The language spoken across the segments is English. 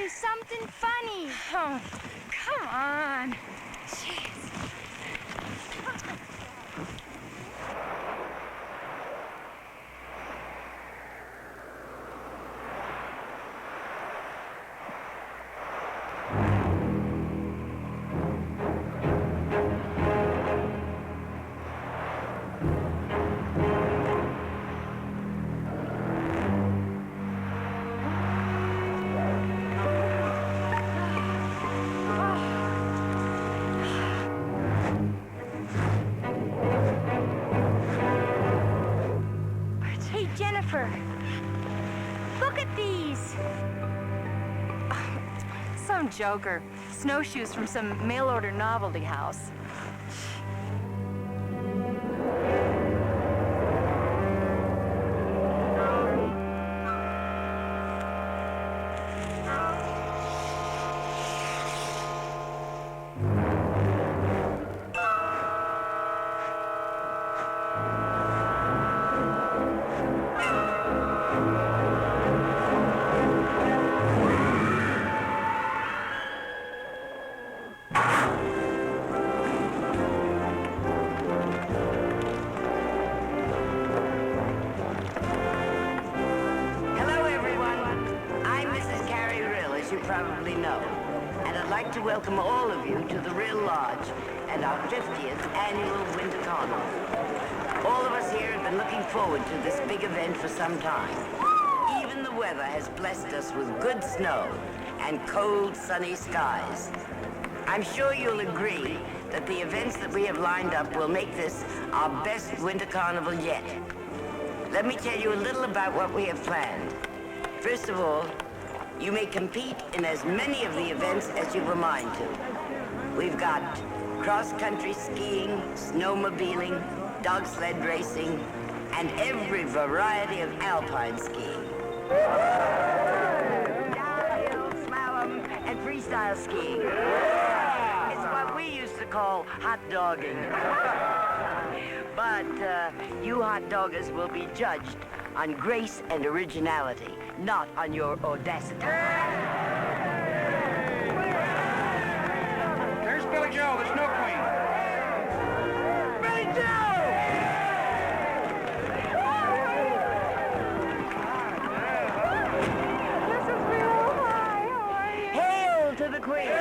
do something funny. Oh, come on. Jeez. Look at these. Some joker. Snowshoes from some mail-order novelty house. Probably know. And I'd like to welcome all of you to the Rill Lodge and our 50th annual Winter Carnival. All of us here have been looking forward to this big event for some time. Even the weather has blessed us with good snow and cold, sunny skies. I'm sure you'll agree that the events that we have lined up will make this our best Winter Carnival yet. Let me tell you a little about what we have planned. First of all, you may compete in as many of the events as you've a mind to. We've got cross-country skiing, snowmobiling, dog sled racing, and every variety of alpine skiing. Downhill, slalom, and freestyle skiing. It's what we used to call hot dogging. But you hot doggers will be judged on grace and originality, not on your audacity. There's Billy Joe, the Snow Queen. Billy Joe! This is real high. How are you? Hail to the Queen!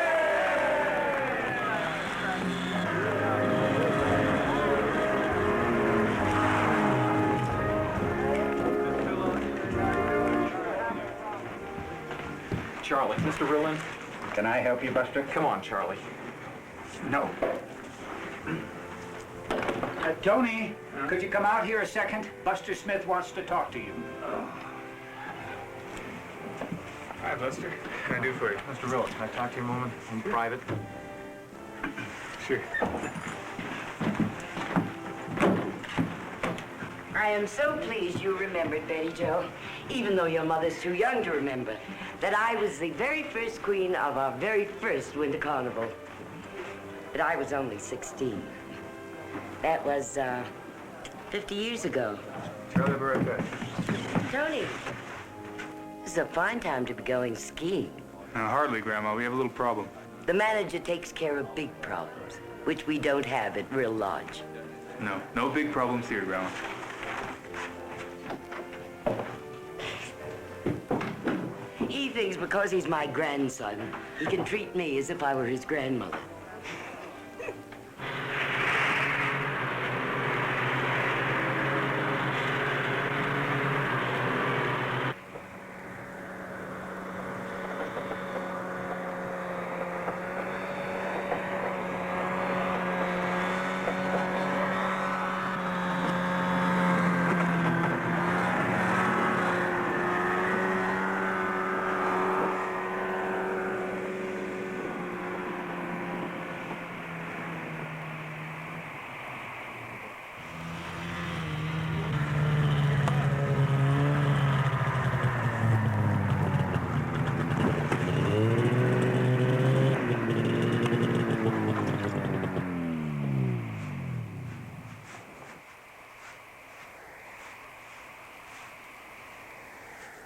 Charlie, Mr. Rillin. Can I help you, Buster? Come on, Charlie. No. Tony, could you come out here a second? Buster Smith wants to talk to you. Hi, Buster. What can I do for you? Mr. Rillin, can I talk to you a moment in private? Sure. I am so pleased you remembered, Betty Jo, even though your mother's too young to remember, that I was the very first queen of our very first Winter Carnival. But I was only 16. That was, 50 years ago. Charlie, I'll be right back. Tony, this is a fine time to be going skiing. Hardly, Grandma. We have a little problem. The manager takes care of big problems, which we don't have at Rill Lodge. No big problems here, Grandma. He thinks because he's my grandson, he can treat me as if I were his grandmother.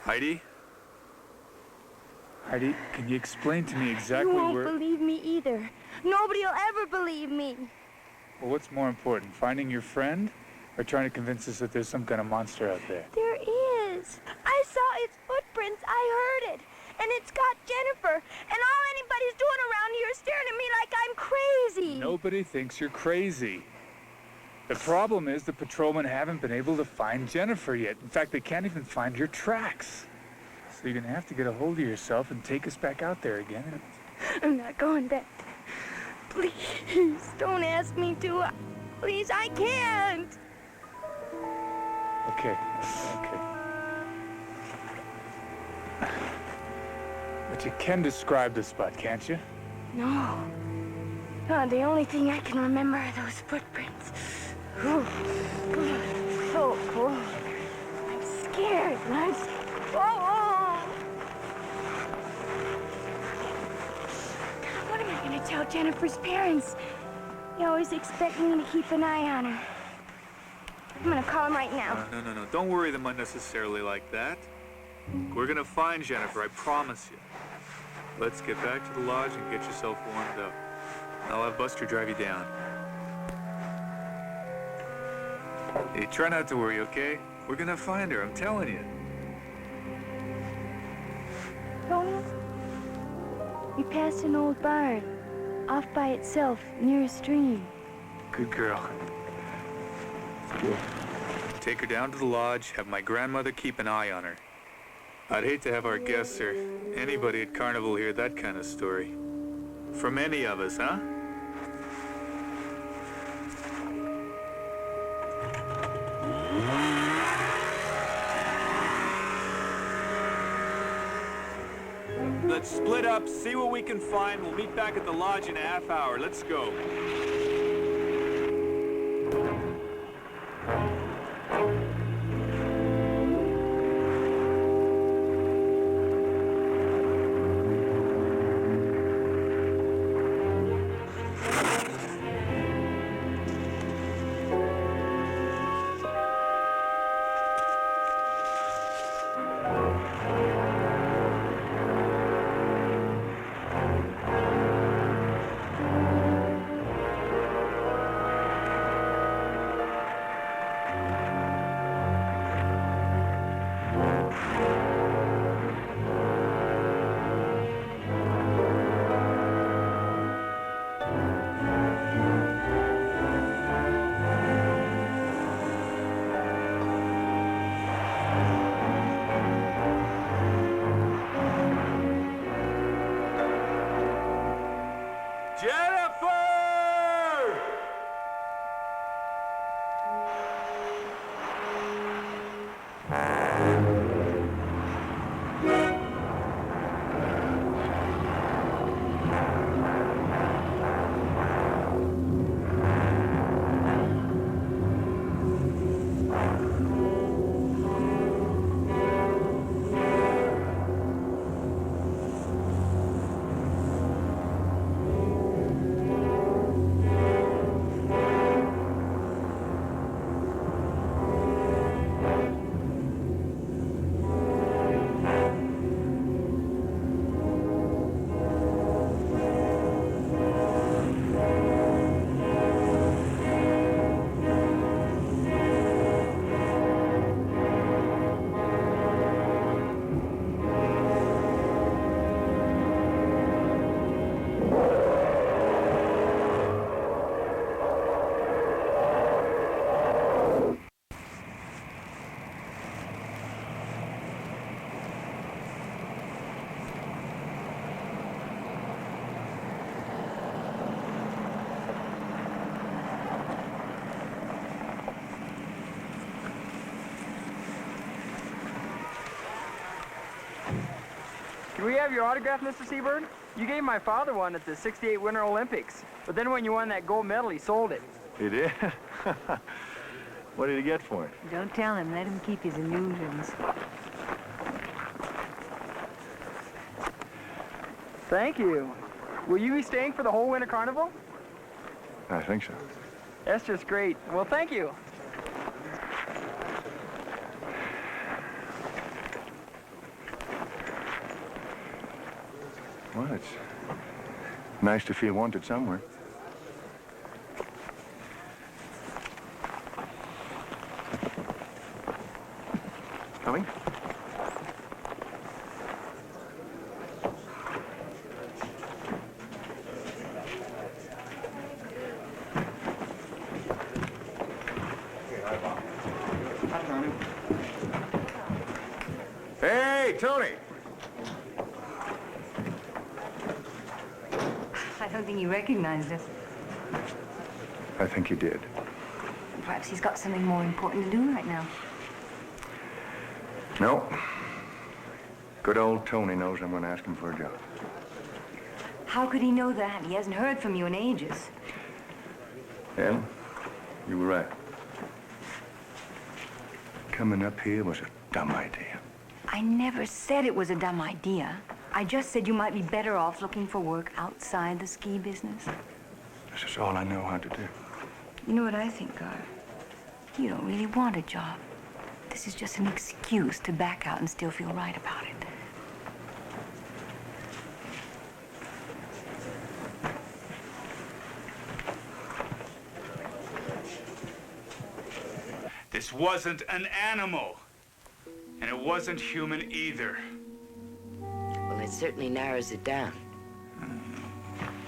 Heidi? Heidi, can you explain to me exactly You won't where... believe me either. Nobody will ever believe me. Well, what's more important, finding your friend or trying to convince us that there's some kind of monster out there? There is. I saw its footprints. I heard it. And it's got Jennifer. And all anybody's doing around here is staring at me like I'm crazy. Nobody thinks you're crazy. The problem is the patrolmen haven't been able to find Jennifer yet. In fact, they can't even find your tracks. So you're gonna have to get a hold of yourself and take us back out there again. I'm not going back. Please, don't ask me to. Please, I can't. Okay. But you can describe the spot, can't you? No. No, the only thing I can remember are those footprints. Ooh. So cold. I'm scared. What am I going to tell Jennifer's parents? They always expect me to keep an eye on her. I'm going to call them right now. No. Don't worry them unnecessarily like that. We're gonna find Jennifer, I promise you. Let's get back to the lodge and get yourself warmed up. I'll have Buster drive you down. Hey, try not to worry, okay? We're gonna find her, I'm telling you. Tony, we passed an old barn, off by itself, near a stream. Good girl. Good. Take her down to the lodge, have my grandmother keep an eye on her. I'd hate to have our guests or anybody at Carnival hear that kind of story. From any of us, huh? Let's split up, see what we can find. We'll meet back at the lodge in a half hour. Let's go. Can we have your autograph, Mr. Seabird? You gave my father one at the '68 Winter Olympics. But then when you won that gold medal, he sold it. He did? What did he get for it? Don't tell him. Let him keep his illusions. Thank you. Will you be staying for the whole Winter Carnival? I think so. That's just great. Well, thank you. Well, it's nice to feel wanted somewhere. Coming? Hey, Tony! I don't think he recognized us. I think you did. Perhaps he's got something more important to do right now. No. Good old Tony knows I'm going to ask him for a job. How could he know that? He hasn't heard from you in ages. Yeah, you were right. Coming up here was a dumb idea. I never said it was a dumb idea. I just said you might be better off looking for work outside the ski business. This is all I know how to do. You know what I think, Gar? You don't really want a job. This is just an excuse to back out and still feel right about it. This wasn't an animal. And it wasn't human either. Well, it certainly narrows it down.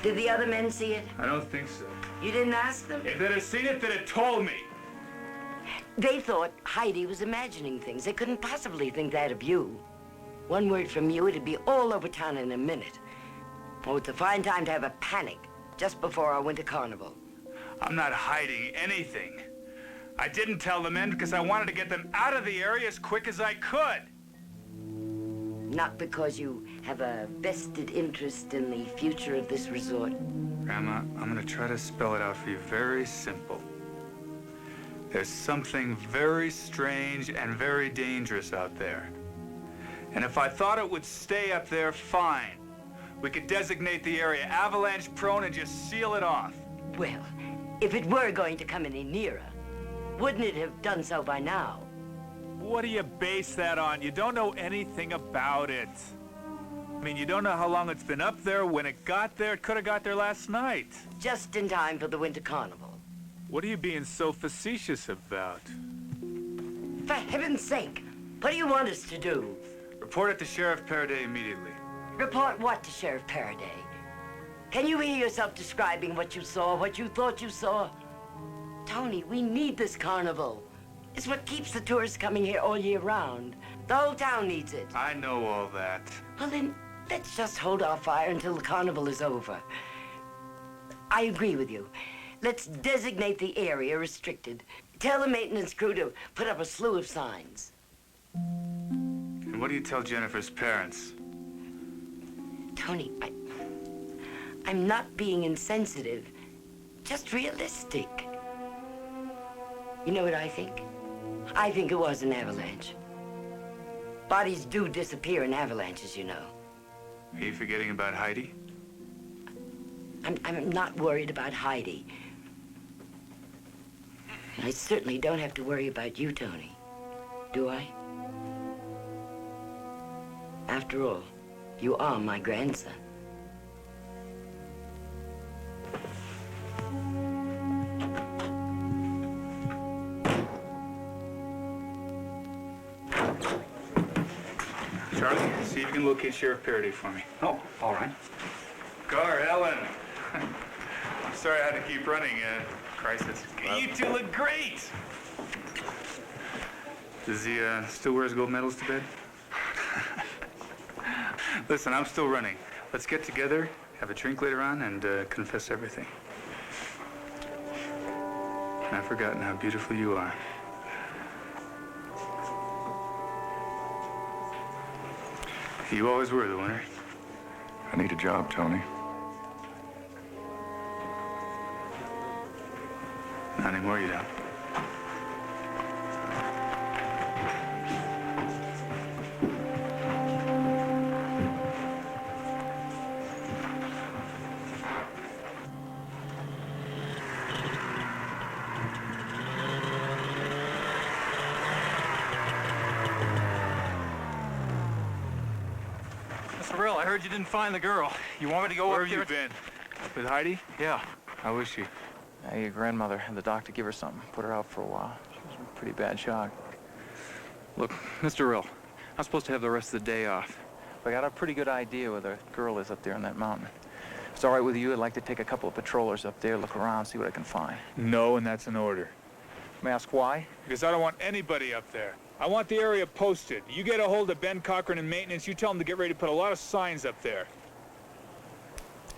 Did the other men see it? I don't think so. You didn't ask them? If they'd have seen it, they'd have told me. They thought Heidi was imagining things. They couldn't possibly think that of you. One word from you, it'd be all over town in a minute. Oh, it's a fine time to have a panic just before our winter carnival. I'm not hiding anything. I didn't tell the men because I wanted to get them out of the area as quick as I could. Not because you have a vested interest in the future of this resort. Grandma, I'm going to try to spell it out for you very simple. There's something very strange and very dangerous out there. And if I thought it would stay up there, fine. We could designate the area avalanche prone and just seal it off. Well, if it were going to come any nearer, wouldn't it have done so by now? What do you base that on? You don't know anything about it. I mean, you don't know how long it's been up there. When it got there, it could have got there last night. Just in time for the winter carnival. What are you being so facetious about? For heaven's sake, what do you want us to do? Report it to Sheriff Paraday immediately. Report what to Sheriff Paraday? Can you hear yourself describing what you saw, what you thought you saw? Tony, we need this carnival. It's what keeps the tourists coming here all year round. The whole town needs it. I know all that. Well, then, let's just hold our fire until the carnival is over. I agree with you. Let's designate the area restricted. Tell the maintenance crew to put up a slew of signs. And what do you tell Jennifer's parents? Tony, I'm not being insensitive, just realistic. You know what I think? I think it was an avalanche. Bodies do disappear in avalanches, you know. Are you forgetting about Heidi? I'm not worried about Heidi. I certainly don't have to worry about you, Tony. Do I? After all, you are my grandson. Charlie, see if you can locate Sheriff Paraday for me. Oh, all right. Gar, Ellen. I'm sorry I had to keep running. Crisis. You two look great. Does he still wear his gold medals to bed? Listen, I'm still running. Let's get together, have a drink later on, and confess everything. I've forgotten how beautiful you are. You always were the winner. I need a job, Tony. Not anymore, you don't. Mr. Rill, heard you didn't find the girl. You want me to go Where up have there? you been? With Heidi? Yeah. How is she? Your grandmother had the doctor give her something, put her out for a while. She was in pretty bad shock. Look, Mr. Rill, I'm supposed to have the rest of the day off. But I got a pretty good idea where the girl is up there on that mountain. If it's all right with you, I'd like to take a couple of patrollers up there, look around, see what I can find. No, and that's an order. May I ask why? Because I don't want anybody up there. I want the area posted. You get a hold of Ben Cochran in maintenance, you tell him to get ready to put a lot of signs up there.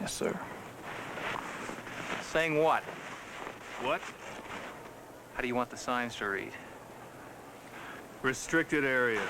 Yes, sir. Saying what? What? How do you want the signs to read? Restricted areas.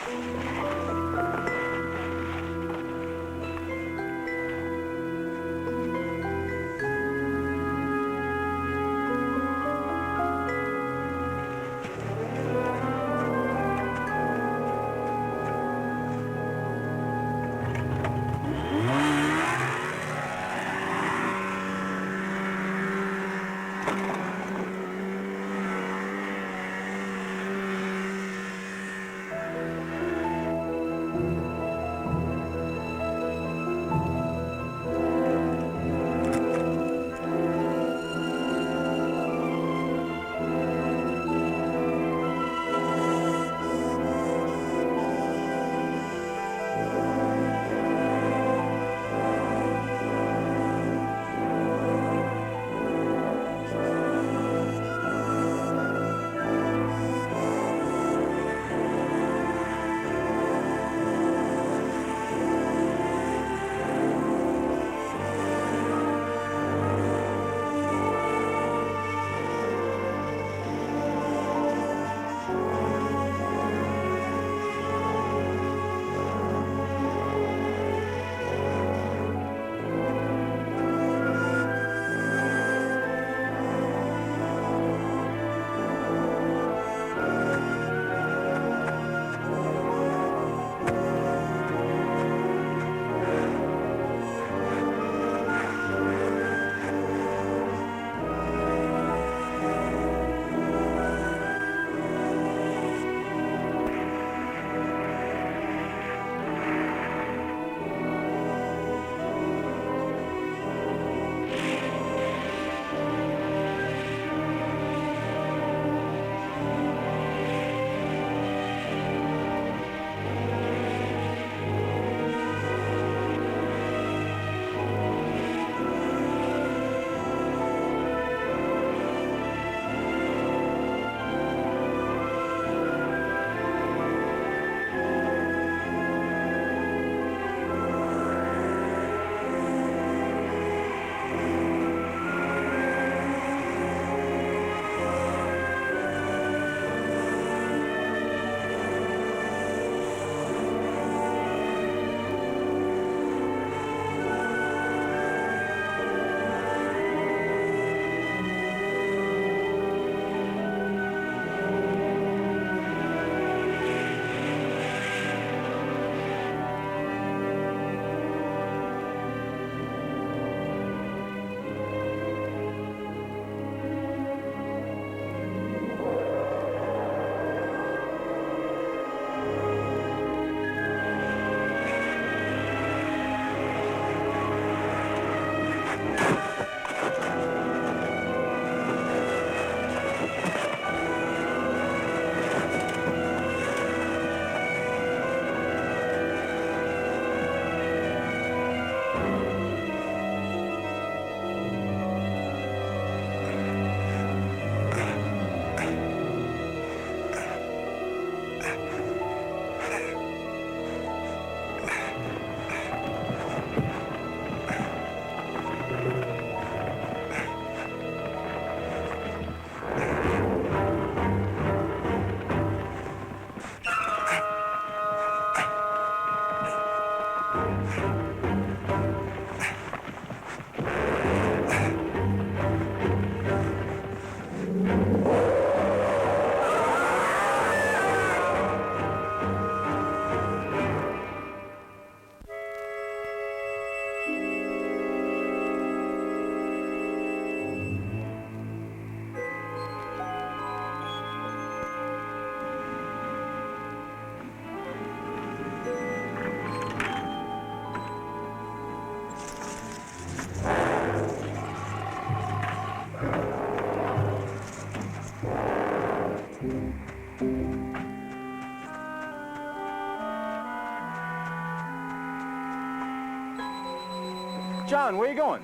John, where you going?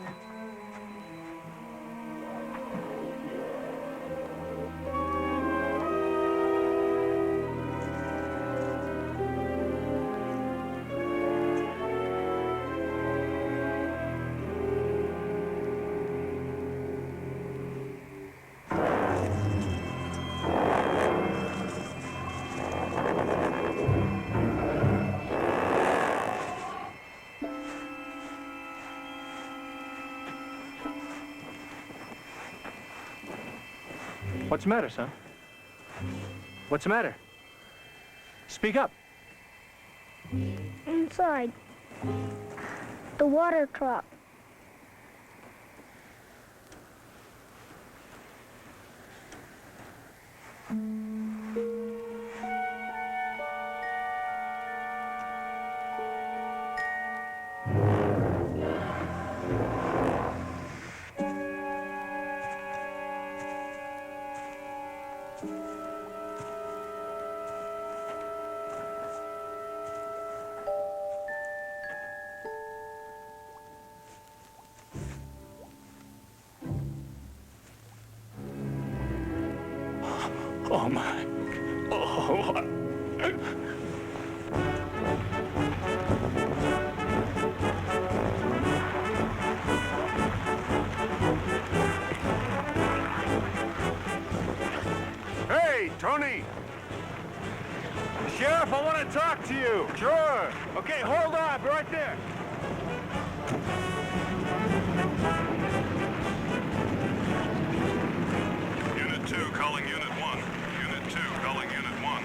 What's the matter, son? What's the matter? Speak up. Inside. The water truck. Oh, my. Oh. Hey, Tony! Sheriff, I want to talk to you. Sure. Okay, hold on. I'll be right there. Unit 2 calling Unit 1. Unit 2 calling Unit 1.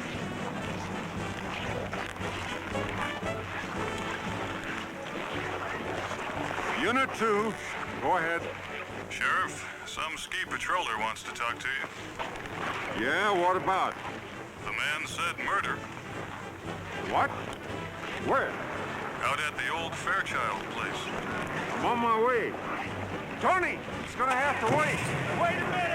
Unit 2, go ahead. Sheriff, some ski patroller wants to talk to you. Yeah, what about? The man said murder. What? Where? Out at the old Fairchild place. I'm on my way. Tony, it's gonna have to wait. Wait a minute!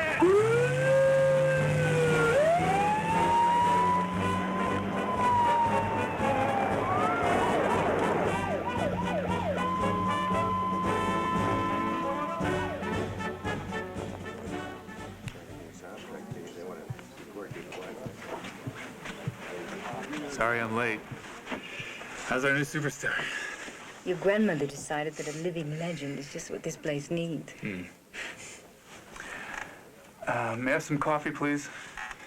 Sorry I'm late. How's our new superstar? Your grandmother decided that a living legend is just what this place needs. May I have some coffee, please?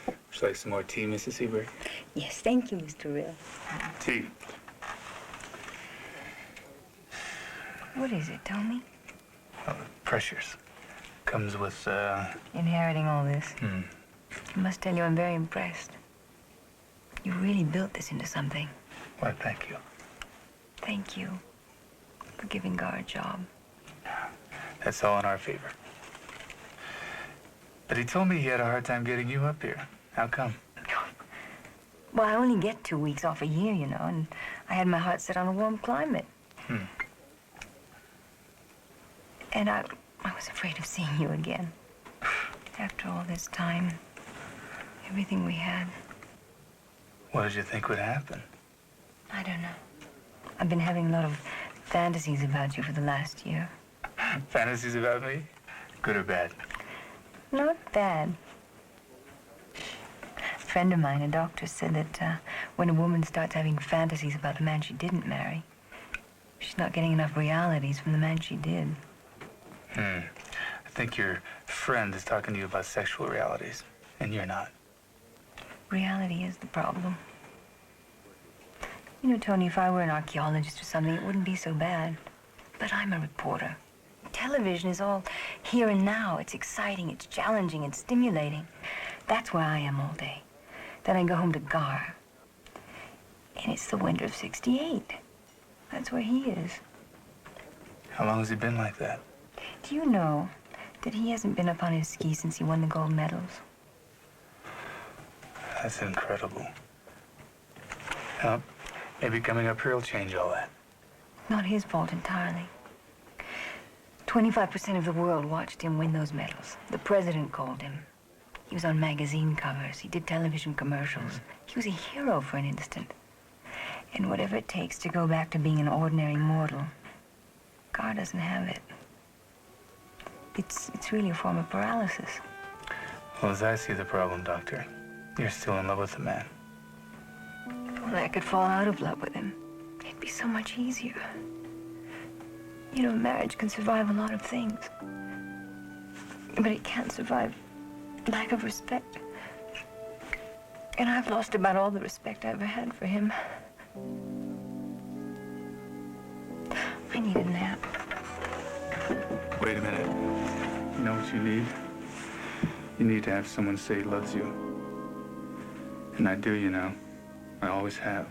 Would you like some more tea, Mrs. Seabird? Yes, thank you, Mr. Rill. Tea. What is it, Tony? Oh, pressures. Comes with, Inheriting all this. I must tell you, I'm very impressed. You really built this into something. Why, thank you. Thank you for giving Gar a job. That's all in our favor. But he told me he had a hard time getting you up here. How come? Well, I only get 2 weeks off a year, you know, and I had my heart set on a warm climate. And I was afraid of seeing you again. After all this time, everything we had. What did you think would happen? I don't know. I've been having a lot of fantasies about you for the last year. Fantasies about me? Good or bad? Not bad. A friend of mine, a doctor, said that when a woman starts having fantasies about the man she didn't marry, she's not getting enough realities from the man she did. I think your friend is talking to you about sexual realities, and you're not. Reality is the problem. You know, Tony, if I were an archaeologist or something, it wouldn't be so bad. But I'm a reporter. Television is all here and now. It's exciting, it's challenging, it's stimulating. That's where I am all day. Then I go home to Gar. And it's the winter of '68. That's where he is. How long has he been like that? Do you know that he hasn't been up on his skis since he won the gold medals? That's incredible. Well, maybe coming up here will change all that. Not his fault entirely. 25% of the world watched him win those medals. The president called him. He was on magazine covers. He did television commercials. He was a hero for an instant. And whatever it takes to go back to being an ordinary mortal, Gar doesn't have it. It's really a form of paralysis. Well, as I see the problem, Doctor, you're still in love with the man. Well, I could fall out of love with him. It'd be so much easier. You know, marriage can survive a lot of things. But it can't survive lack of respect. And I've lost about all the respect I ever had for him. I need a nap. Wait a minute. You know what you need? You need to have someone say he loves you. And I do, you know. I always have.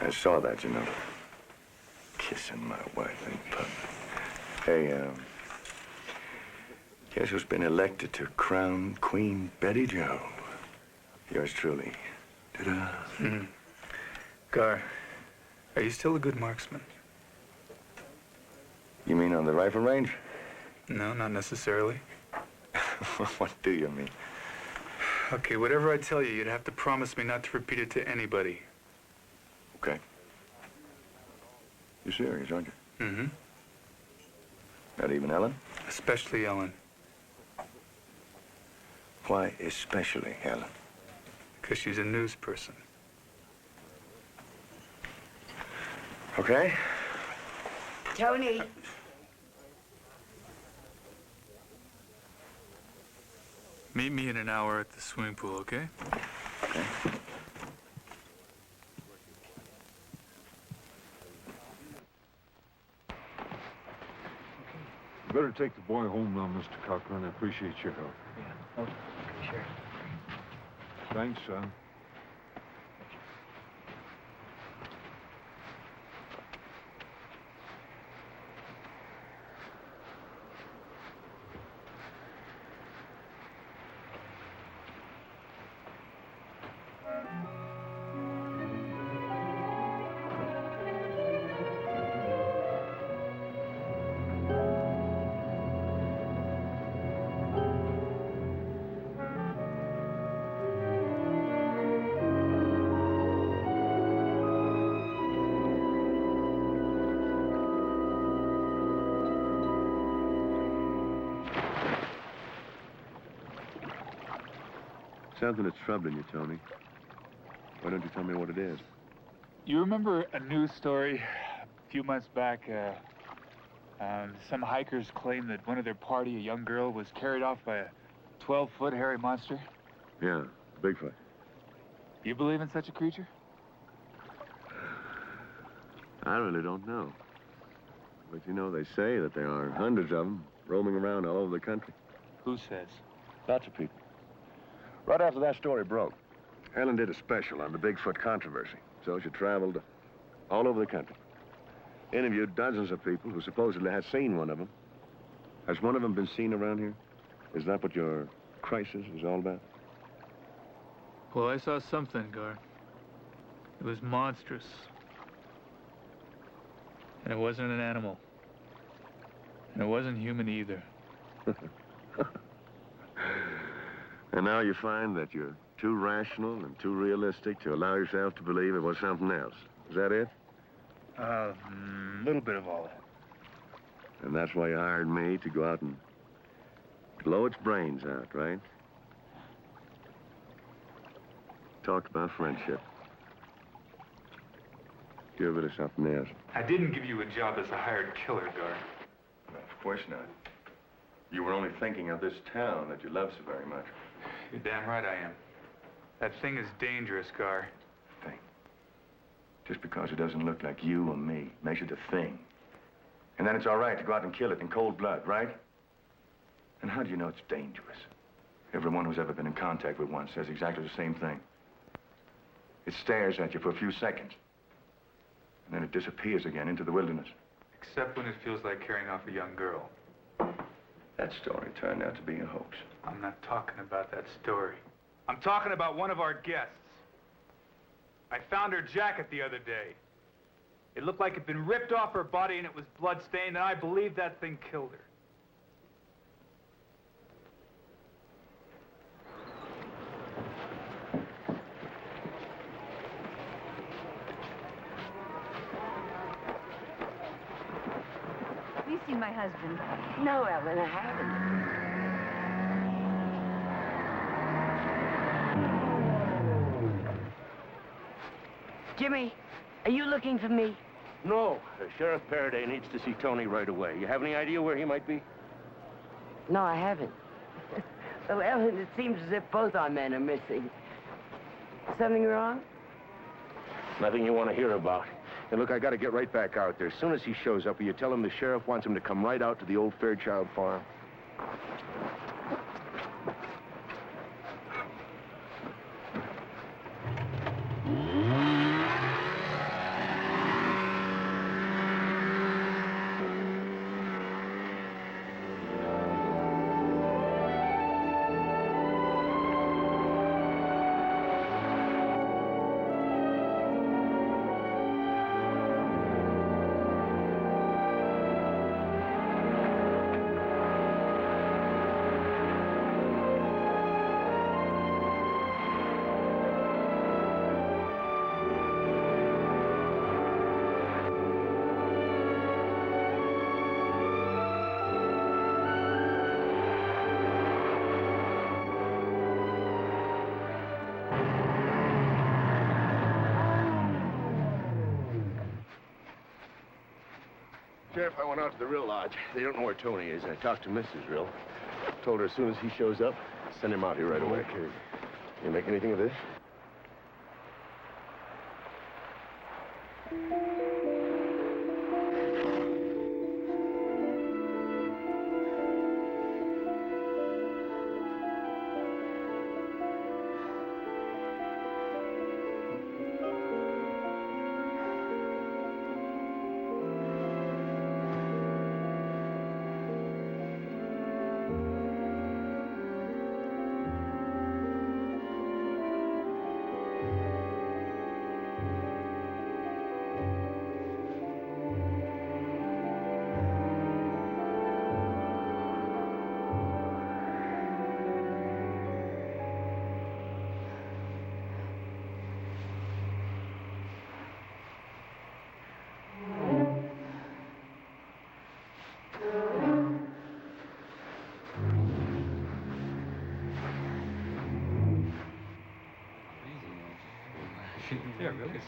I saw that, you know. Kissing my wife in public. Hey, guess who's been elected to crown Queen Betty Joe? Yours truly. Ta-da. Gar, are you still a good marksman? You mean on the rifle range? No, not necessarily. What do you mean? Okay, whatever I tell you, you'd have to promise me not to repeat it to anybody. Okay. You're serious, aren't you? Mm-hmm. Not even Ellen? Especially Ellen. Why especially Ellen? Because she's a news person. Okay. Tony. Meet me in an hour at the swimming pool, okay? Okay. You better take the boy home now, Mr. Cochran. I appreciate your help. Yeah. Okay, sure. Thanks, son. Something that's troubling you, Tony. Why don't you tell me what it is? You remember a news story a few months back? Some hikers claimed that one of their party, a young girl, was carried off by a 12-foot hairy monster. Yeah, Bigfoot. You believe in such a creature? I really don't know. But you know, they say that there are hundreds of them roaming around all over the country. Who says? Lots of people. Right after that story broke, Ellen did a special on the Bigfoot controversy. So she traveled all over the country. Interviewed dozens of people who supposedly had seen one of them. Has one of them been seen around here? Is that what your crisis is all about? Well, I saw something, Gar. It was monstrous. And it wasn't an animal. And it wasn't human either. And now you find that you're too rational and too realistic to allow yourself to believe it was something else. Is that it? A little bit of all that. And that's why you hired me to go out and blow its brains out, right? Talked about friendship. Give it something else. I didn't give you a job as a hired killer, Gar. Of course not. You were only thinking of this town that you love so very much. You're damn right I am. That thing is dangerous, Gar. Thing. Just because it doesn't look like you or me makes it a thing. And then it's all right to go out and kill it in cold blood, right? And how do you know it's dangerous? Everyone who's ever been in contact with one says exactly the same thing. It stares at you for a few seconds, and then it disappears again into the wilderness. Except when it feels like carrying off a young girl. That story turned out to be a hoax. I'm not talking about that story. I'm talking about one of our guests. I found her jacket the other day. It looked like it'd been ripped off her body and it was blood-stained, and I believe that thing killed her. Have you seen my husband? No, Ellen, I haven't. Jimmy, are you looking for me? No, Sheriff Faraday needs to see Tony right away. You have any idea where he might be? No, I haven't. Well, Ellen, it seems as if both our men are missing. Something wrong? Nothing you want to hear about. And look, I got to get right back out there. As soon as he shows up, will you tell him the sheriff wants him to come right out to the old Fairchild farm? Sheriff, I went out to the Rill Lodge. They don't know where Tony is. I talked to Mrs. Rill. Told her as soon as he shows up, send him out here right away. Okay. You make anything of this? Yeah, really.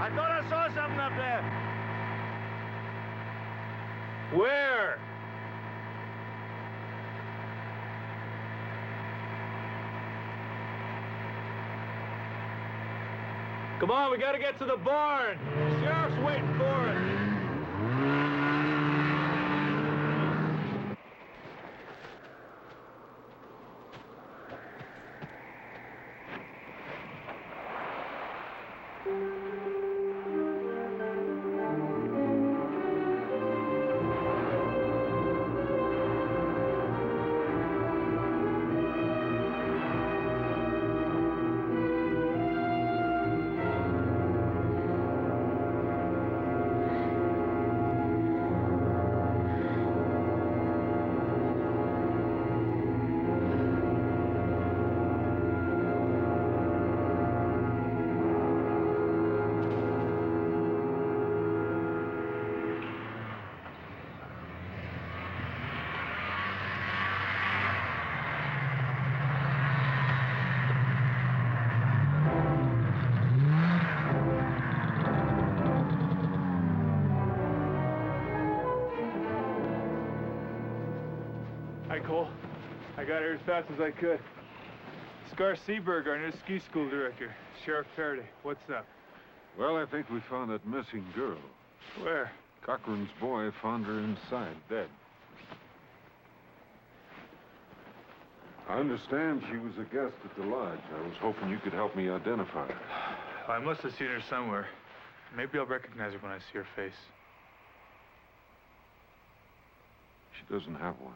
I thought I saw something up there. Where? Come on, we gotta get to the barn. Sheriff's waiting for us. Cole. I got here as fast as I could. Scar Seaberg, our new ski school director. Sheriff Faraday, what's up? Well, I think we found that missing girl. Where? Cochran's boy found her inside, dead. I understand she was a guest at the lodge. I was hoping you could help me identify her. I must have seen her somewhere. Maybe I'll recognize her when I see her face. She doesn't have one.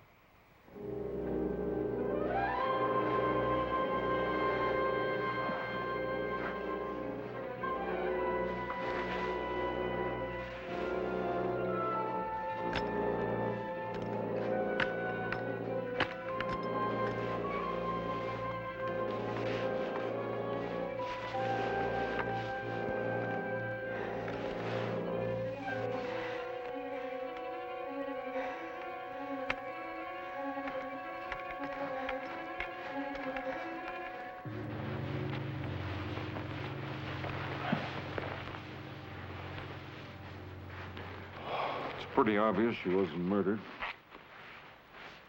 Pretty obvious she wasn't murdered.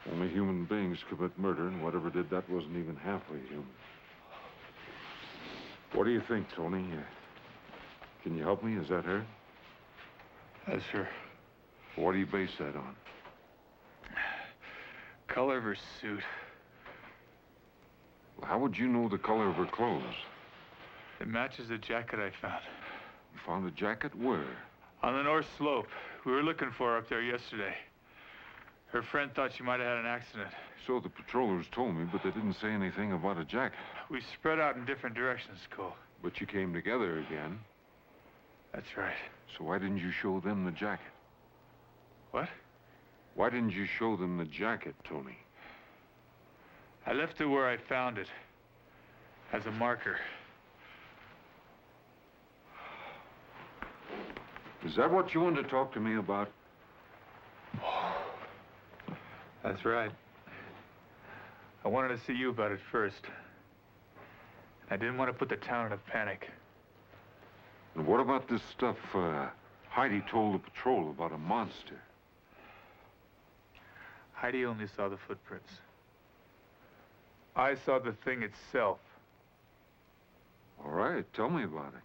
Only human beings commit murder, and whatever did that wasn't even halfway human. What do you think, Tony? Can you help me? Is that her? That's her. What do you base that on? Color of her suit. Well, how would you know the color of her clothes? It matches the jacket I found. You found the jacket where? On the north slope. We were looking for her up there yesterday. Her friend thought she might have had an accident. So the patrollers told me, but they didn't say anything about a jacket. We spread out in different directions, Cole. But you came together again. That's right. So why didn't you show them the jacket? What? Why didn't you show them the jacket, Tony? I left it where I found it. As a marker. Is that what you wanted to talk to me about? That's right. I wanted to see you about it first. I didn't want to put the town in a panic. And what about this stuff Heidi told the patrol about a monster? Heidi only saw the footprints. I saw the thing itself. All right, tell me about it.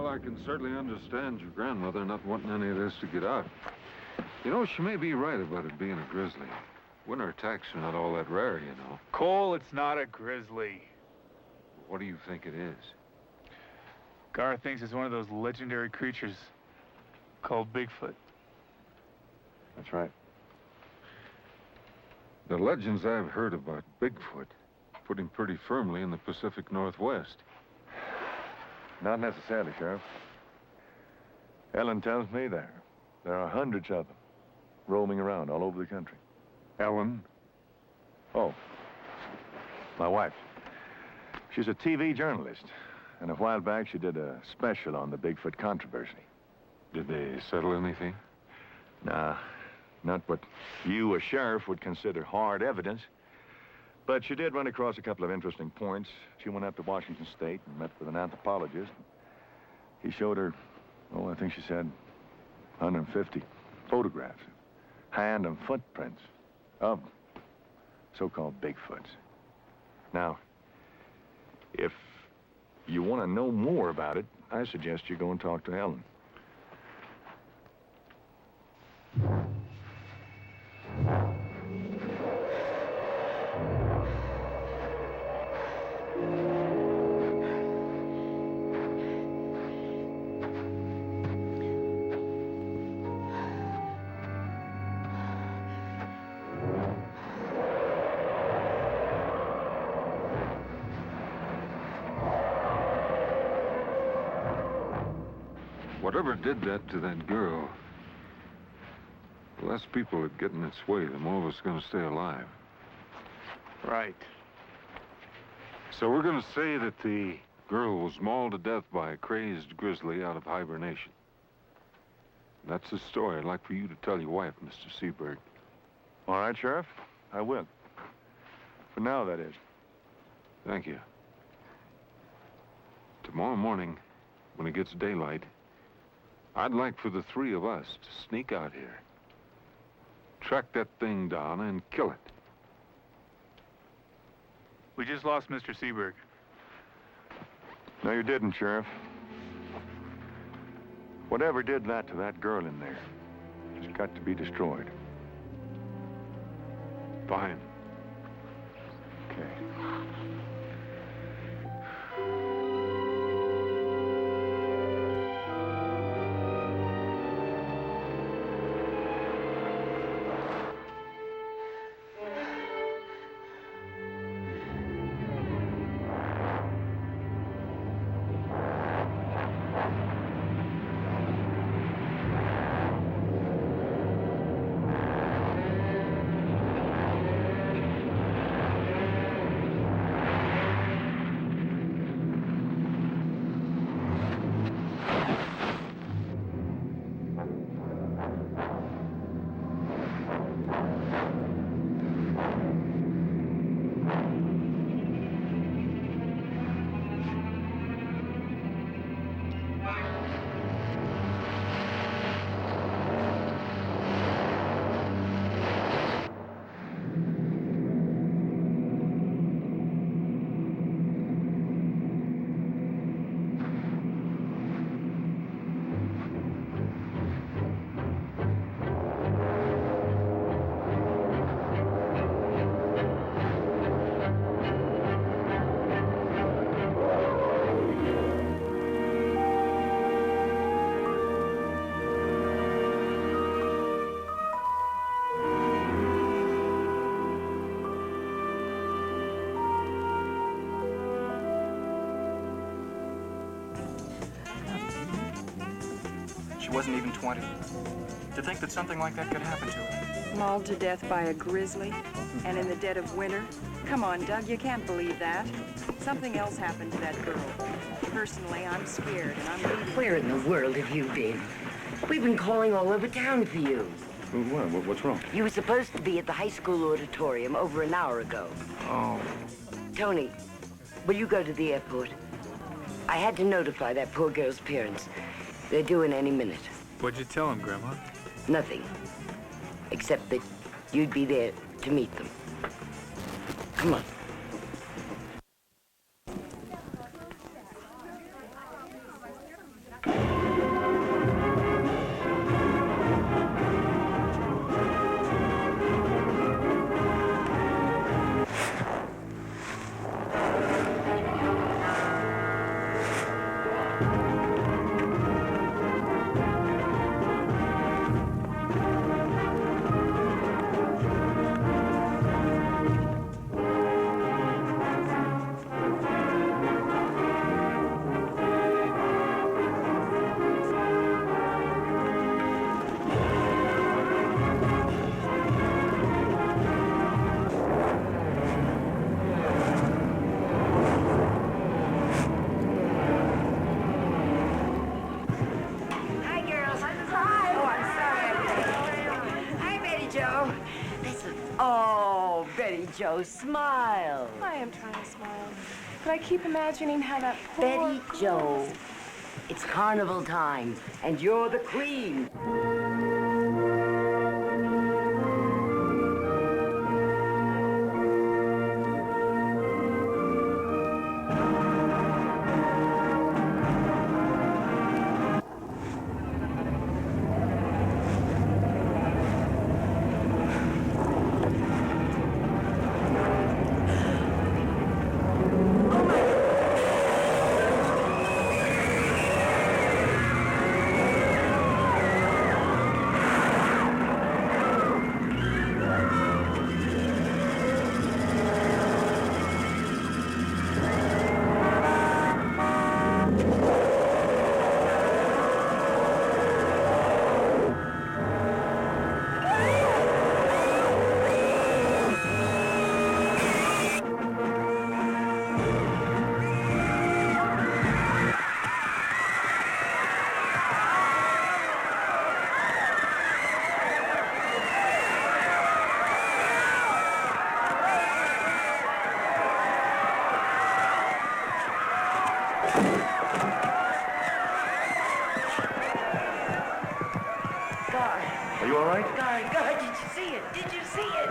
I can certainly understand your grandmother not wanting any of this to get out. You know, she may be right about it being a grizzly. Winter attacks are not all that rare, you know. Cole, it's not a grizzly. What do you think it is? Gar thinks it's one of those legendary creatures called Bigfoot. That's right. The legends I've heard about Bigfoot put him pretty firmly in the Pacific Northwest. Not necessarily, Sheriff. Ellen tells me there are hundreds of them roaming around all over the country. Ellen? Oh, my wife. She's a TV journalist. And a while back, she did a special on the Bigfoot controversy. Did they settle anything? Nah, not what you, a sheriff, would consider hard evidence. But she did run across a couple of interesting points. She went up to Washington State and met with an anthropologist. He showed her, I think she said 150 photographs, hand and footprints of so-called Bigfoots. Now, if you want to know more about it, I suggest you go and talk to Ellen. Whatever did that to that girl, the less people it get in its way, the more of us are going to stay alive. Right. So we're going to say that the girl was mauled to death by a crazed grizzly out of hibernation. That's the story I'd like for you to tell your wife, Mr. Seabird. All right, Sheriff. I will. For now, that is. Thank you. Tomorrow morning, when it gets daylight, I'd like for the three of us to sneak out here, track that thing down, and kill it. We just lost Mr. Seaberg. No, you didn't, Sheriff. Whatever did that to that girl in there has got to be destroyed. Fine. Okay. She wasn't even 20. To think that something like that could happen to her. Mauled to death by a grizzly, and in the dead of winter. Come on, Doug, you can't believe that. Something else happened to that girl. Personally, I'm scared, and I'm leaving. Where in the world have you been? We've been calling all over town for you. What's wrong? You were supposed to be at the high school auditorium over an hour ago. Oh. Tony, will you go to the airport? I had to notify that poor girl's parents. They're due in any minute. What'd you tell him, Grandma? Nothing. Except that you'd be there to meet them. Come on. Joe, smile. I am trying to smile. But I keep imagining how that poor Betty Joe, it's carnival time, and you're the queen. my God, did you see it? Did you see it?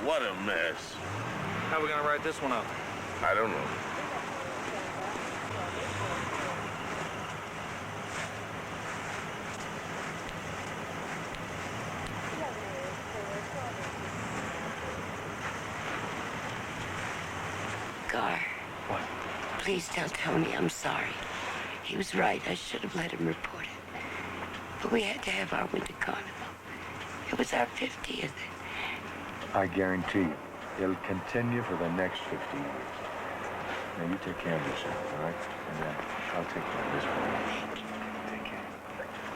What a mess. How are we gonna ride this one out? I don't know. Gar. What? Please tell Tony I'm sorry. He was right. I should have let him report it. But we had to have our winter carnival. It was our 50th. I guarantee you, it'll continue for the next 50 years. Now, you take care of yourself, all right? And I'll take care of this for you. Thank you. Take care.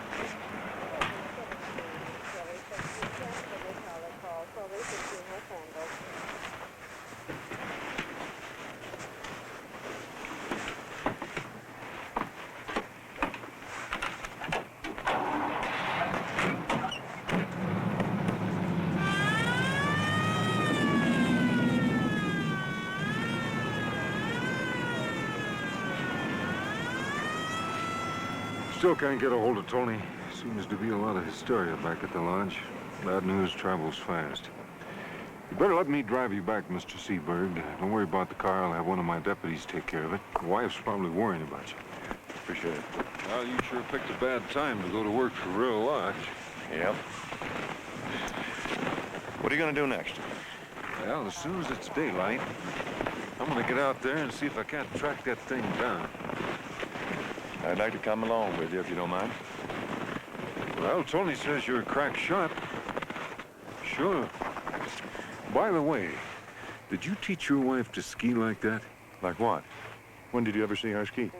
Still can't get a hold of Tony. Seems to be a lot of hysteria back at the lodge. Bad news travels fast. You better let me drive you back, Mr. Seaberg. Don't worry about the car. I'll have one of my deputies take care of it. The wife's probably worrying about you. Appreciate it. Well, you sure picked a bad time to go to work for Rill Lodge. Yep. What are you gonna do next? Well, as soon as it's daylight, I'm gonna get out there and see if I can't track that thing down. I'd like to come along with you, if you don't mind. Well, Tony says you're a crack shot. Sure. By the way, did you teach your wife to ski like that? Like what? When did you ever see her ski?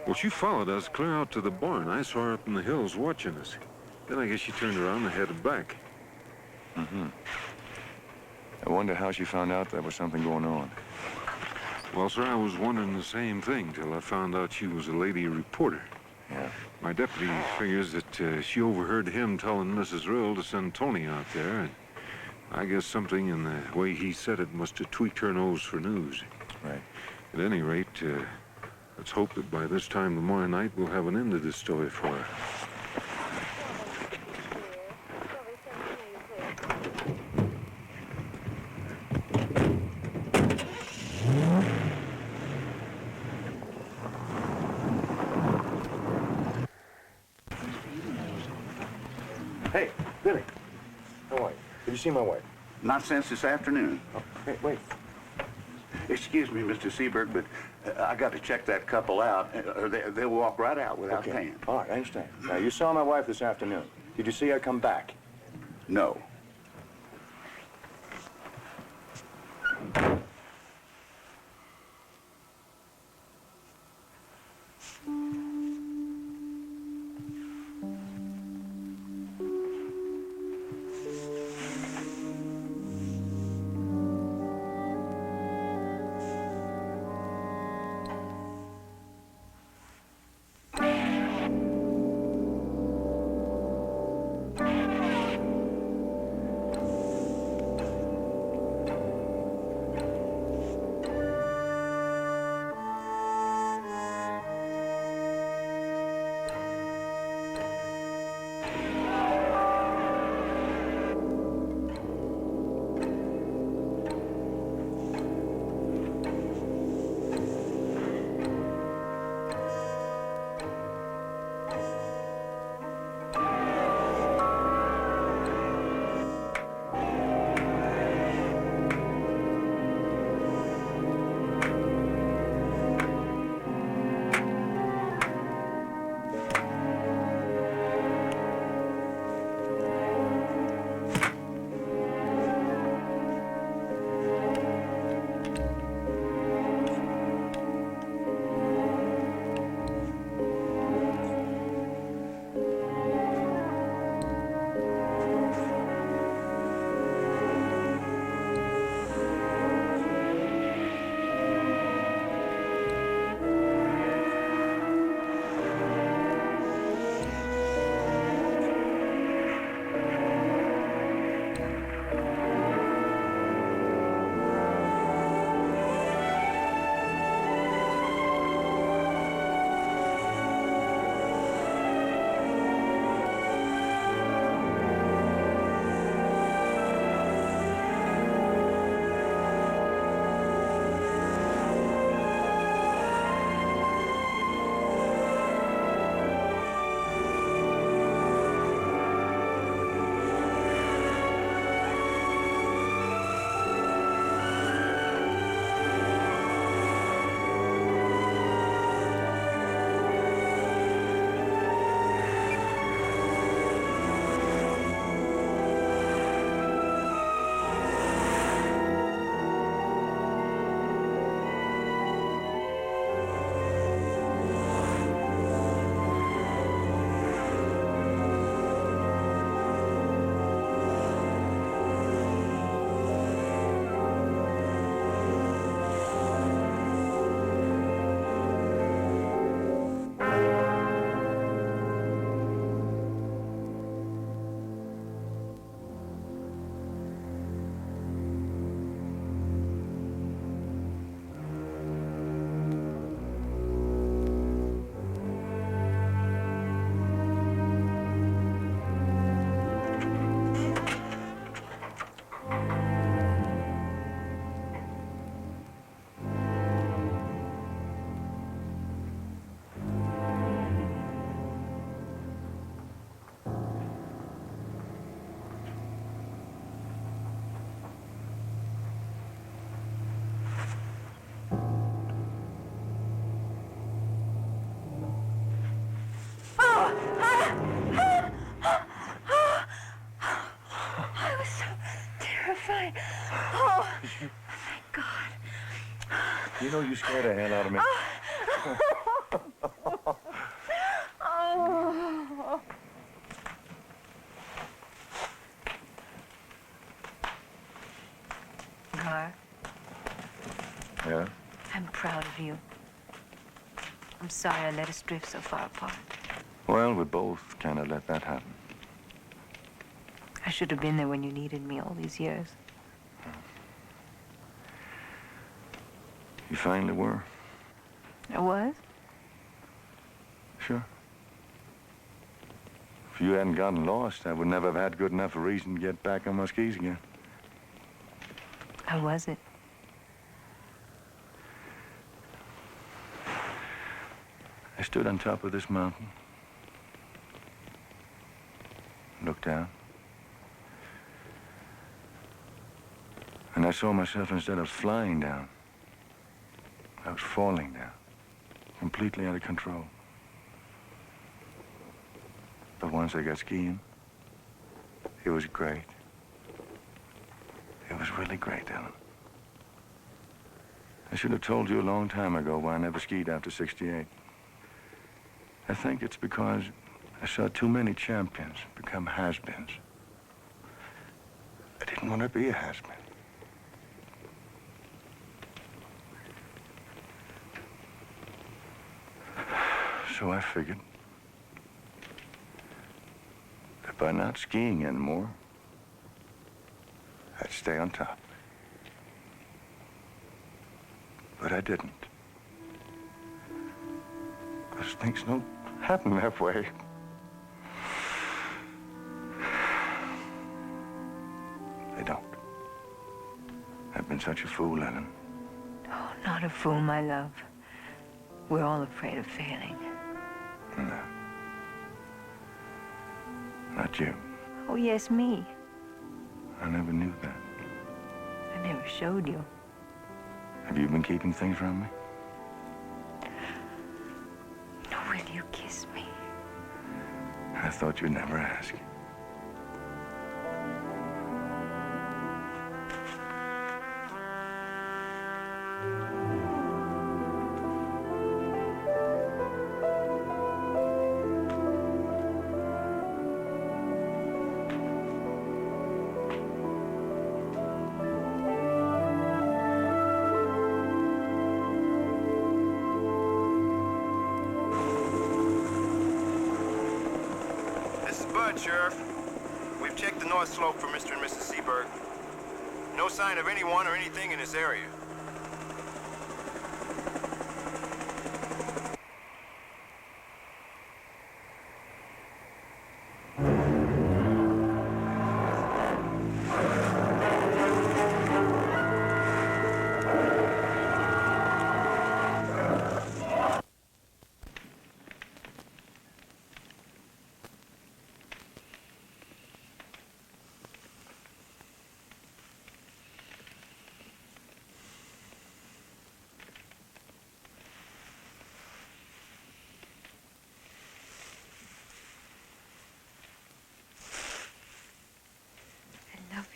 Well, she followed us clear out to the barn. I saw her up in the hills watching us. Then I guess she turned around and headed back. Mm-hmm. I wonder how she found out there was something going on. Well, sir, I was wondering the same thing till I found out she was a lady reporter. Yeah. My deputy figures that she overheard him telling Mrs. Rill to send Tony out there, and I guess something in the way he said it must have tweaked her nose for news. Right. At any rate, let's hope that by this time tomorrow night we'll have an end to this story for her. Hey, Billy. How are you? Did you see my wife? Not since this afternoon. Oh, hey, wait. Excuse me, Mr. Seaberg, but I got to check that couple out. They'll walk right out without paying. All right, I understand. Now, you saw my wife this afternoon. Did you see her come back? No. Thank God. You know you scared the hell out of me. Oh. Gar, Yeah? I'm proud of you. I'm sorry I let us drift so far apart. Well, we both kind of let that happen. I should have been there when you needed me all these years. You finally were? I was? Sure. If you hadn't gotten lost, I would never have had good enough a reason to get back on my skis again. How was it? I stood on top of this mountain, looked down, and I saw myself, instead of flying down, I was falling down, completely out of control. But once I got skiing, it was great. It was really great, Ellen. I should have told you a long time ago why I never skied after 68. I think it's because I saw too many champions become has-beens. I didn't want to be a has-been. So I figured that by not skiing anymore, I'd stay on top. But I didn't. Because things don't happen that way. They don't. I've been such a fool, Ellen. Oh, not a fool, my love. We're all afraid of failing. No. Not you. Oh, yes, me. I never knew that. I never showed you. Have you been keeping things from me? Will you kiss me? I thought you'd never ask. Sheriff. We've checked the north slope for Mr. and Mrs. Seberg. No sign of anyone or anything in this area.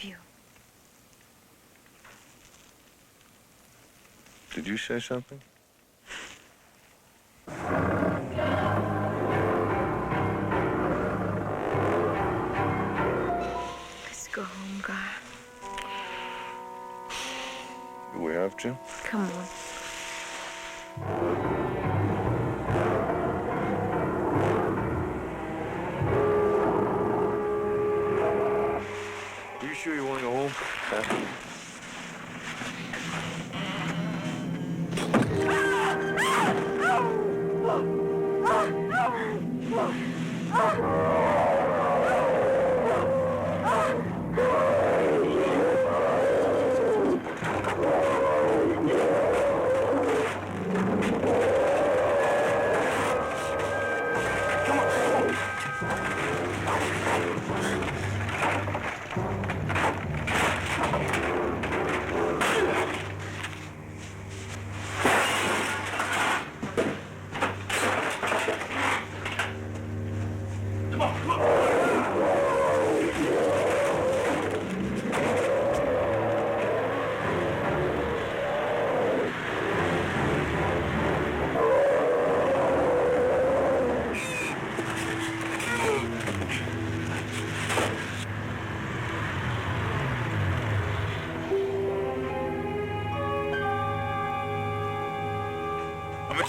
You. Did you say something? Let's go home, Gar. Do we have to? Come on. Sure you want to go home?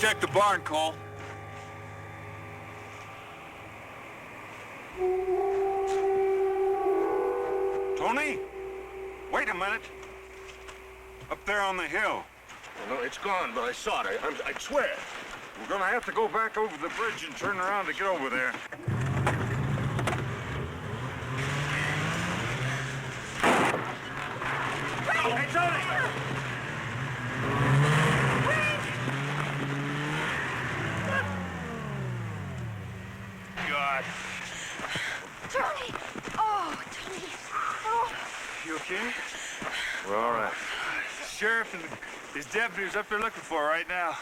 check the barn, Cole. Tony? Wait a minute. Up there on the hill. No, it's gone, but I saw it. I swear. We're gonna have to go back over the bridge and turn around to get over there. Hey, Tony! God. Tony! Oh, Tony. Oh. You okay? We're all right. Sheriff and his deputies up there looking for her right now.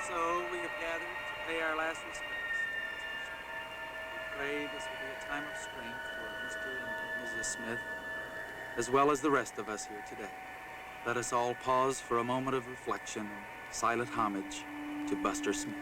So we have gathered to pay our last respects. We pray this will be a time of strength for Mr. and Mrs. Smith, as well as the rest of us here today. Let us all pause for a moment of reflection and silent homage to Buster Smith.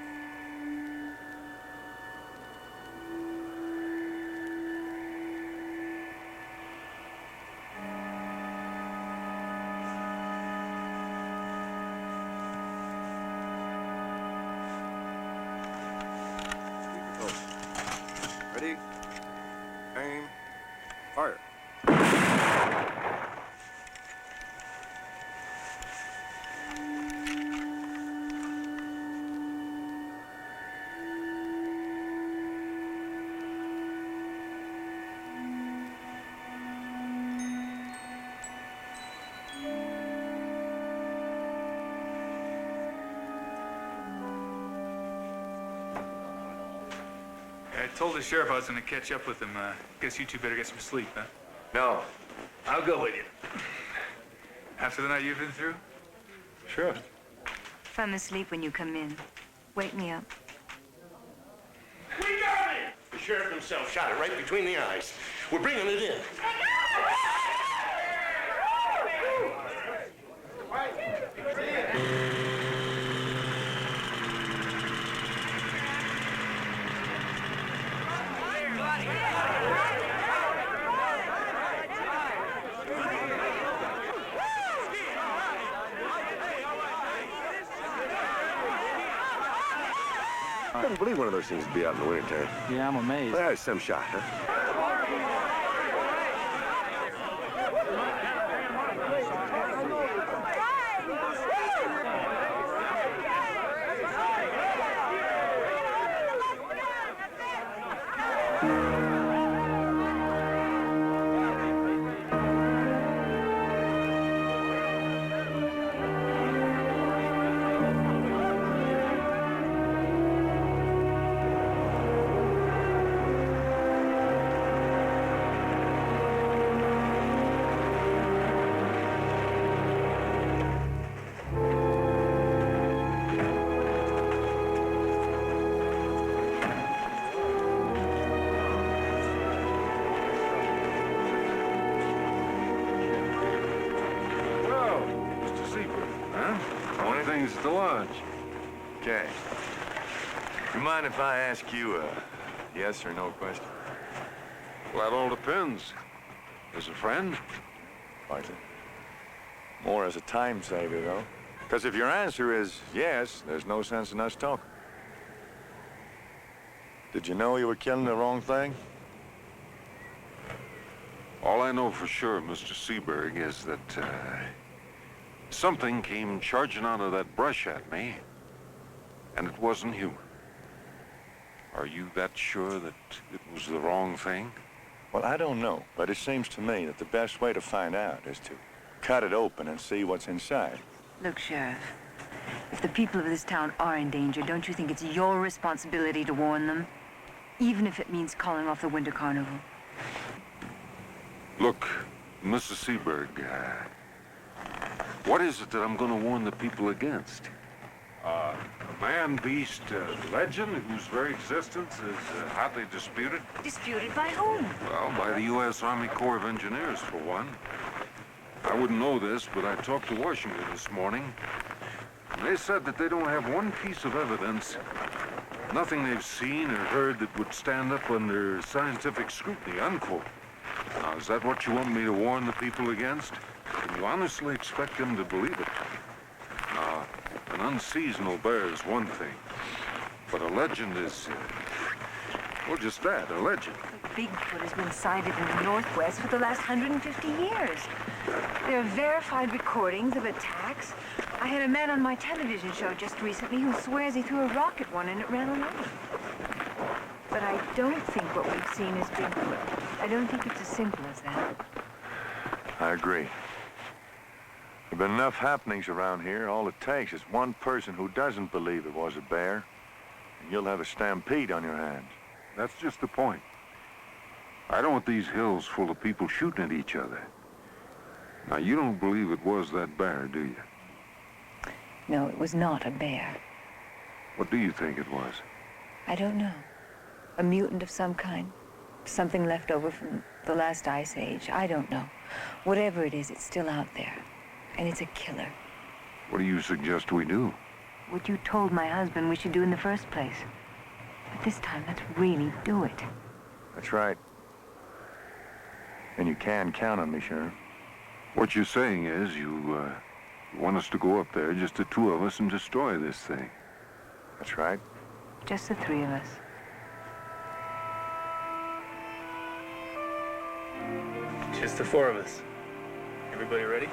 Ready? Aim. Fire. I told the sheriff I was going to catch up with him. Guess you two better get some sleep, huh? No. I'll go with you. After the night you've been through? Sure. If I'm asleep when you come in, wake me up. We got it! The sheriff himself shot it right between the eyes. We're bringing it in. I couldn't believe one of those things would be out in the wintertime. Yeah, I'm amazed. Well, there's some shot, huh? At the lodge. Okay. You mind if I ask you a yes or no question? Well, that all depends. As a friend? Hardly. More as a time saver, though. Because if your answer is yes, there's no sense in us talking. Did you know you were killing the wrong thing? All I know for sure, Mr. Seaberg, is that, something came charging out of that brush at me, and it wasn't human. Are you that sure that it was the wrong thing? Well, I don't know, but it seems to me that the best way to find out is to cut it open and see what's inside. Look, Sheriff, if the people of this town are in danger, don't you think it's your responsibility to warn them? Even if it means calling off the winter carnival. Look, Mrs. Seberg, what is it that I'm going to warn the people against? A man-beast legend whose very existence is hotly disputed? Disputed by whom? Well, by the U.S. Army Corps of Engineers, for one. I wouldn't know this, but I talked to Washington this morning. And they said that they don't have one piece of evidence, nothing they've seen or heard that would stand up under scientific scrutiny, unquote. Now, is that what you want me to warn the people against? Can you honestly expect them to believe it? Now, an unseasonal bear is one thing, but a legend is, well, just that, a legend. Bigfoot has been sighted in the Northwest for the last 150 years. There are verified recordings of attacks. I had a man on my television show just recently who swears he threw a rock at one and it ran away. But I don't think what we've seen is Bigfoot. I don't think it's as simple as that. I agree. There have been enough happenings around here. All it takes is one person who doesn't believe it was a bear, and you'll have a stampede on your hands. That's just the point. I don't want these hills full of people shooting at each other. Now, you don't believe it was that bear, do you? No, it was not a bear. What do you think it was? I don't know. A mutant of some kind. Something left over from the last ice age. I don't know. Whatever it is, it's still out there. And it's a killer. What do you suggest we do? What you told my husband we should do in the first place. But this time, let's really do it. That's right. And you can count on me, Sheriff. What you're saying is you want us to go up there, just the two of us, and destroy this thing. That's right. Just the three of us. Just the four of us. Everybody ready?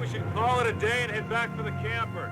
we should call it a day and head back for the camper.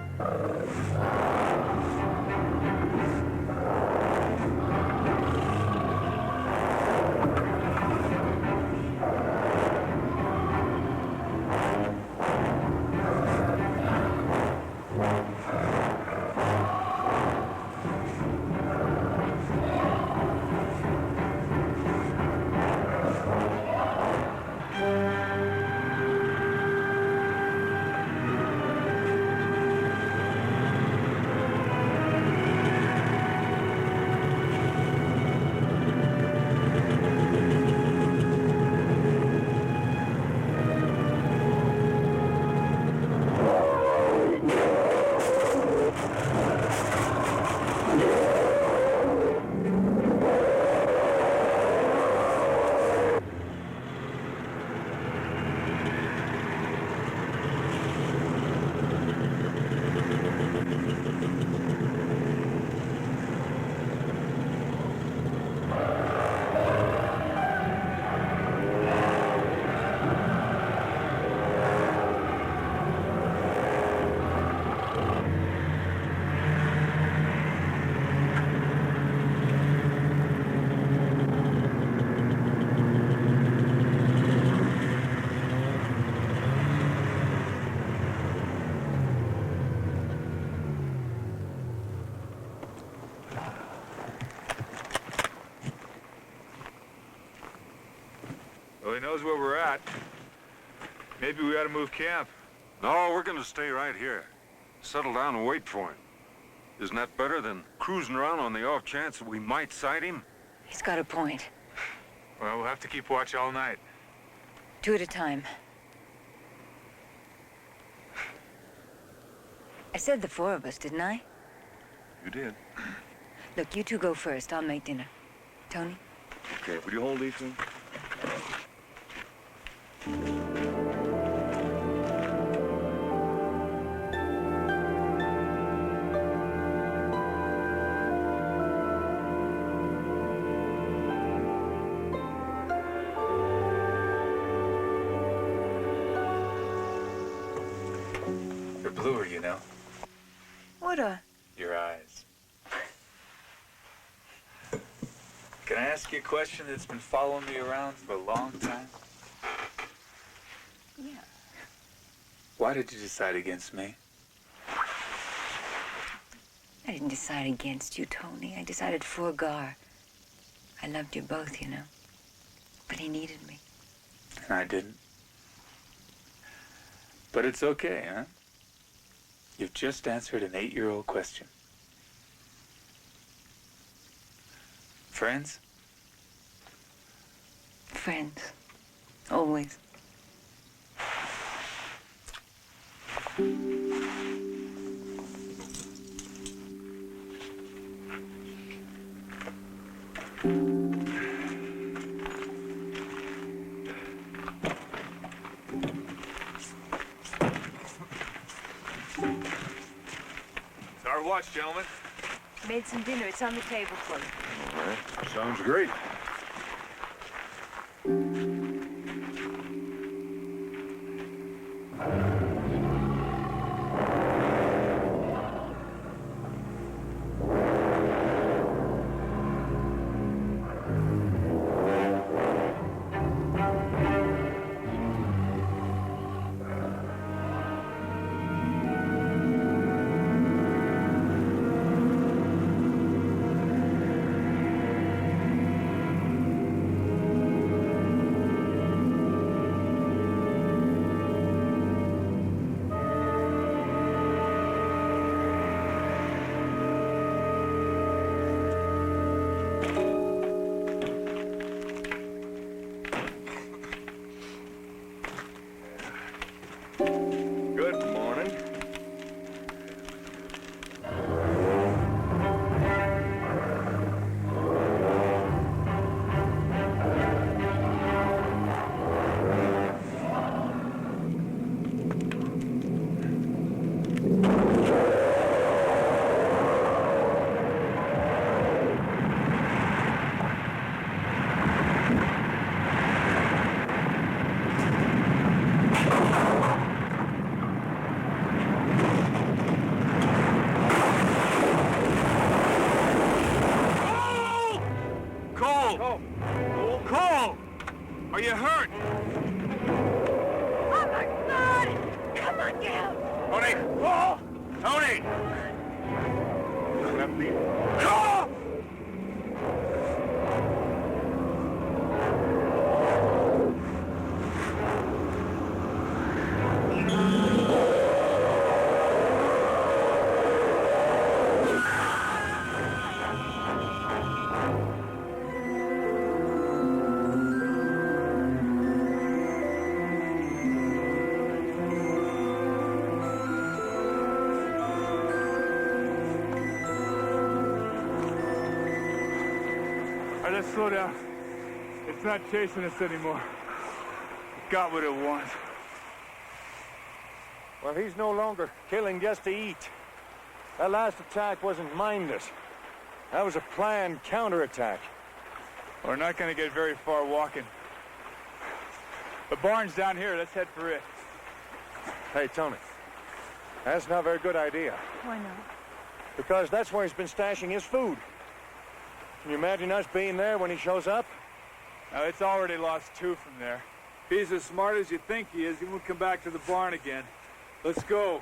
Well, he knows where we're at. Maybe we ought to move camp. No, we're gonna stay right here. Settle down and wait for him. Isn't that better than cruising around on the off chance that we might sight him? He's got a point. Well, we'll have to keep watch all night. 2 at a time. I said the 4 of us, didn't I? You did. Look, you two go first. I'll make dinner. Tony? Okay, would you hold these things? They're bluer, you know. What a... Your eyes. Can I ask you a question that's been following me around for a long time? Yeah. Why did you decide against me? I didn't decide against you, Tony. I decided for Gar. I loved you both, you know. But he needed me. And I didn't. But it's okay, huh? You've just answered an 8-year-old question. Friends? Friends. Always. It's our watch, gentlemen. Made some dinner. It's on the table for you. All right. Sounds great. Are you hurt? Oh my God! Come on down! Tony! Oh! Tony! Oh! Let's slow down. It's not chasing us anymore. It got what it wants. Well, he's no longer killing just to eat. That last attack wasn't mindless. That was a planned counterattack. We're not going to get very far walking. The barn's down here. Let's head for it. Hey, Tony. That's not a very good idea. Why not? Because that's where he's been stashing his food. Can you imagine us being there when he shows up? Now, it's already lost 2 from there. If he's as smart as you think he is, he won't come back to the barn again. Let's go.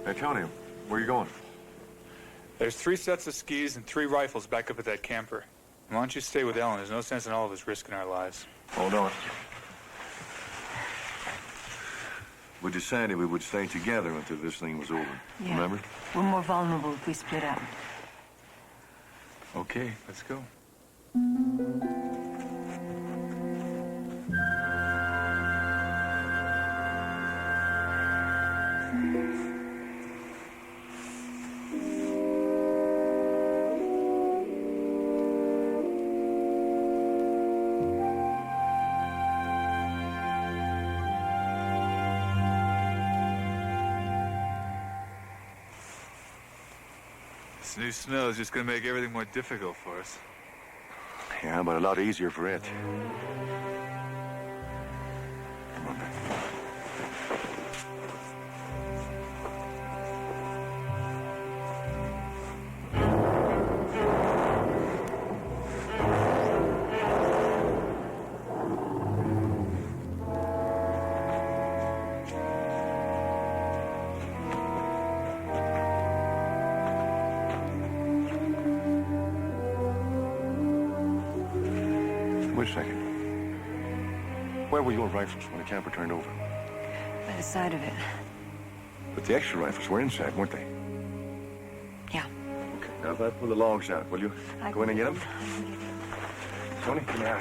Hey, Tony, where are you going? There's 3 sets of skis and 3 rifles back up at that camper. Why don't you stay with Ellen? There's no sense in all of us risking our lives. Hold on. We decided we would stay together until this thing was over. Yeah. Remember? We're more vulnerable if we split up. Okay, let's go. This new snow is just going to make everything more difficult for us. Yeah, but a lot easier for it. Wait a second. Where were your rifles when the camper turned over? By the side of it. But the extra rifles were inside, weren't they? Yeah. Okay, now if I pull the logs out, will you? Go in and get them? Tony, come here.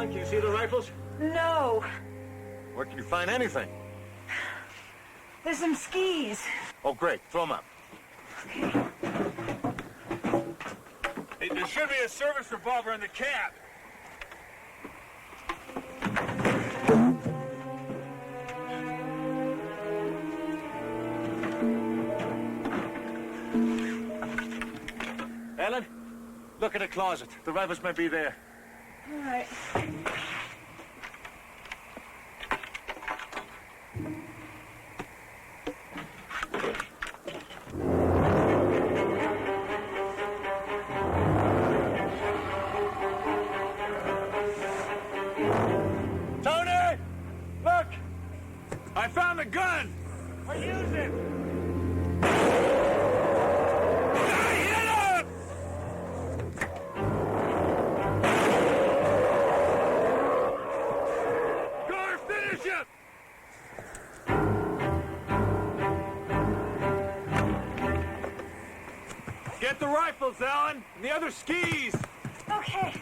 Can you see the rifles? No. Where can you find anything? There's some skis. Oh, great. Throw them up. Hey, there should be a service revolver in the cab. Ellen, look at the closet. The rifles may be there. All right. Use him! Gar, finish him! Get the rifles, Alan, and the other skis! Okay.